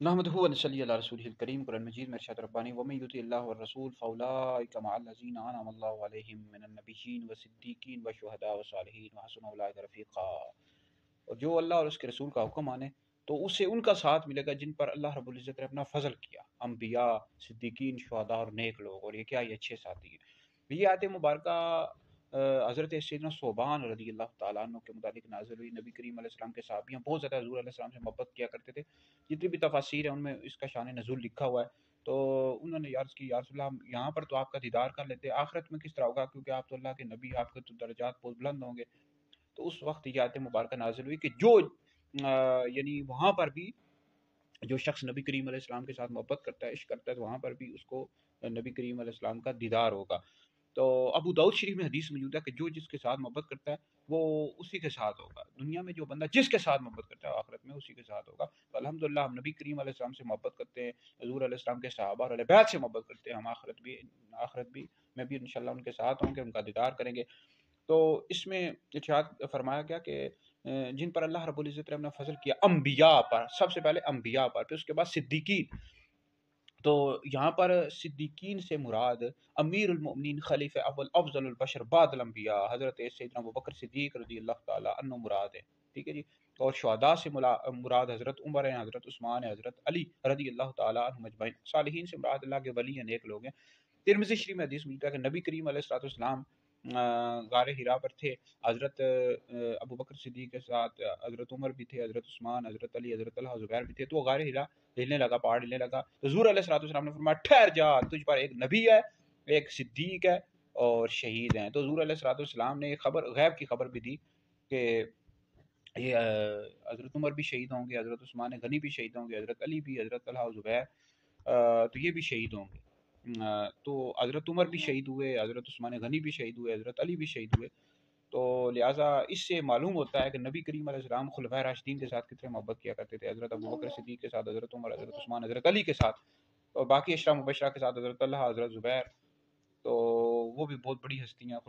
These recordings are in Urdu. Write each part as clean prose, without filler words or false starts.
نحمدہ و نصلی علی رسولہ الکریم۔ قرآن مجید میں ارشاد ربانی ومن یطع اللہ والرسول فاولئک مع الذین انعم اللہ علیہم من النبیین والصدیقین والشہداء والصالحین وحسن اولئک رفیقا۔ اور جو اللہ اور اس کے رسول کا حکم مانے تو اسے ان کا ساتھ ملے گا جن پر اللہ رب العزت نے اپنا فضل کیا، انبیاء، صدیقین، شہداء اور نیک لوگ۔ اور یہ کیا، یہ اچھے ساتھی ہیں۔ یہ آیت مبارکہ حضرت سیدنا ثوبان رضی اللہ تعالیٰ عنہ کے متعلق نازل ہوئی۔ نبی کریم علیہ السلام کے صحابیاں بہت زیادہ حضور علیہ السلام سے محبت کیا کرتے تھے۔ جتنی بھی تفاسیر ہیں ان میں اس کا شان نزول لکھا ہوا ہے۔ تو انہوں نے عرض کی، یا رسول اللہ یہاں پر تو آپ کا دیدار کر لیتے، آخرت میں کس طرح ہوگا، کیونکہ آپ تو اللہ کے نبی، آپ کے تو درجات بہت بلند ہوں گے۔ تو اس وقت یہ آیت مبارکہ نازل ہوئی کہ جو یعنی وہاں پر بھی جو شخص نبی کریم علیہ السلام کے ساتھ محبت کرتا ہے، عشق کرتا ہے، تو وہاں پر بھی اس کو نبی کریم علیہ السلام کا دیدار ہوگا۔ تو ابو داؤد شریف میں حدیث موجود ہے کہ جو جس کے ساتھ محبت کرتا ہے وہ اسی کے ساتھ ہوگا۔ دنیا میں جو بندہ جس کے ساتھ محبت کرتا ہے آخرت میں اسی کے ساتھ ہوگا۔ تو الحمدللہ ہم نبی کریم علیہ السلام سے محبت کرتے ہیں، حضور علیہ السلام کے صحابہ اور اہل بیت سے محبت کرتے ہیں۔ ہم آخرت بھی میں بھی انشاءاللہ ان کے ساتھ ہوں گے، ان کا دیدار کریں گے۔ تو اس میں ارشاد فرمایا گیا کہ جن پر اللہ رب العزت نے اپنا فضل کیا، انبیاء پر، سب سے پہلے انبیاء پر، پھر اس کے بعد صدیقین۔ تو یہاں پر صدیقین سے مراد امیر المؤمنین، خلیفہ اول، افضل البشر بعد الانبیاء، حضرت سیدنا ابوبکر صدیق رضی اللہ تعالیٰ عنہ مراد ہے، ٹھیک ہے جی۔ اور شہداء سے مراد حضرت عمر ہیں، حضرت عثمان ہیں، حضرت علی رضی اللہ تعالیٰ عنہ اجمعین۔ صالحین سے مراد اللہ کے ولی ہیں، نیک لوگ ہیں۔ ترمذی شریف میں حدیث ملتا ہے کہ نبی کریم علیہ الصلوۃ والسلام غار ہرا پر تھے، حضرت ابو بکر صدیق کے ساتھ حضرت عمر بھی تھے، حضرت عثمان، حضرت علی، حضرت طلحہ، زبیر بھی تھے۔ تو وہ غار ہرا ہلنے لگا، پہاڑ ہلنے لگا، تو حضور علیہ الصلوۃ والسلام نے فرمایا ٹھہر جا، تجھ پر ایک نبی ہے، ایک صدیق ہے اور شہید ہیں۔ تو حضور علیہ الصلوۃ والسلام نے ایک خبر، غیب کی خبر بھی دی کہ یہ حضرت عمر بھی شہید ہوں گے، حضرت عثمان غنی بھی شہید ہوں گے، حضرت علی بھی، حضرت طلحہ و زبیر تو یہ بھی شہید ہوں گے۔ تو حضرت عمر بھی شہید ہوئے، حضرت عثمان غنی بھی شہید ہوئے، حضرت علی بھی شہید ہوئے۔ تو لہٰذا اس سے معلوم ہوتا ہے کہ نبی کریم علیہ السلام خلفائے راشدین کے ساتھ کتنے محبت کیا کرتے تھے، حضرت ابوبکر صدیق کے ساتھ، حضرت عمر، حضرت عثمان، حضرت علی کے ساتھ، اور باقی اشرا مبشرہ کے ساتھ، حضرت طلحہ، حضرت زبیر۔ تو وہ بھی بہت بڑی ہستیاں،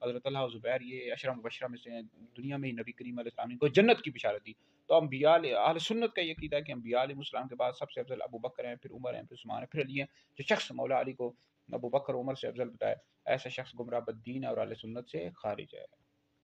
حضرت طلحہ و زبیر یہ اشرا مبشرہ میں سے ہیں۔ دنیا میں ہی نبی کریم علیہ السلام نے کو جنت کی بشارت دی۔ تو انبیاء، اہل سنت کا یہ عقیدہ ہے کہ انبیاء علیہ السلام کے بعد سب سے افضل ابو بکر ہیں، پھر عمر ہیں، پھر عثمان ہیں، پھر علی ہیں۔ جو شخص مولا علی کو ابو بکر عمر سے افضل بتائے، ایسا شخص گمراہ بددین ہے اور اہل سنت سے خارج ہے۔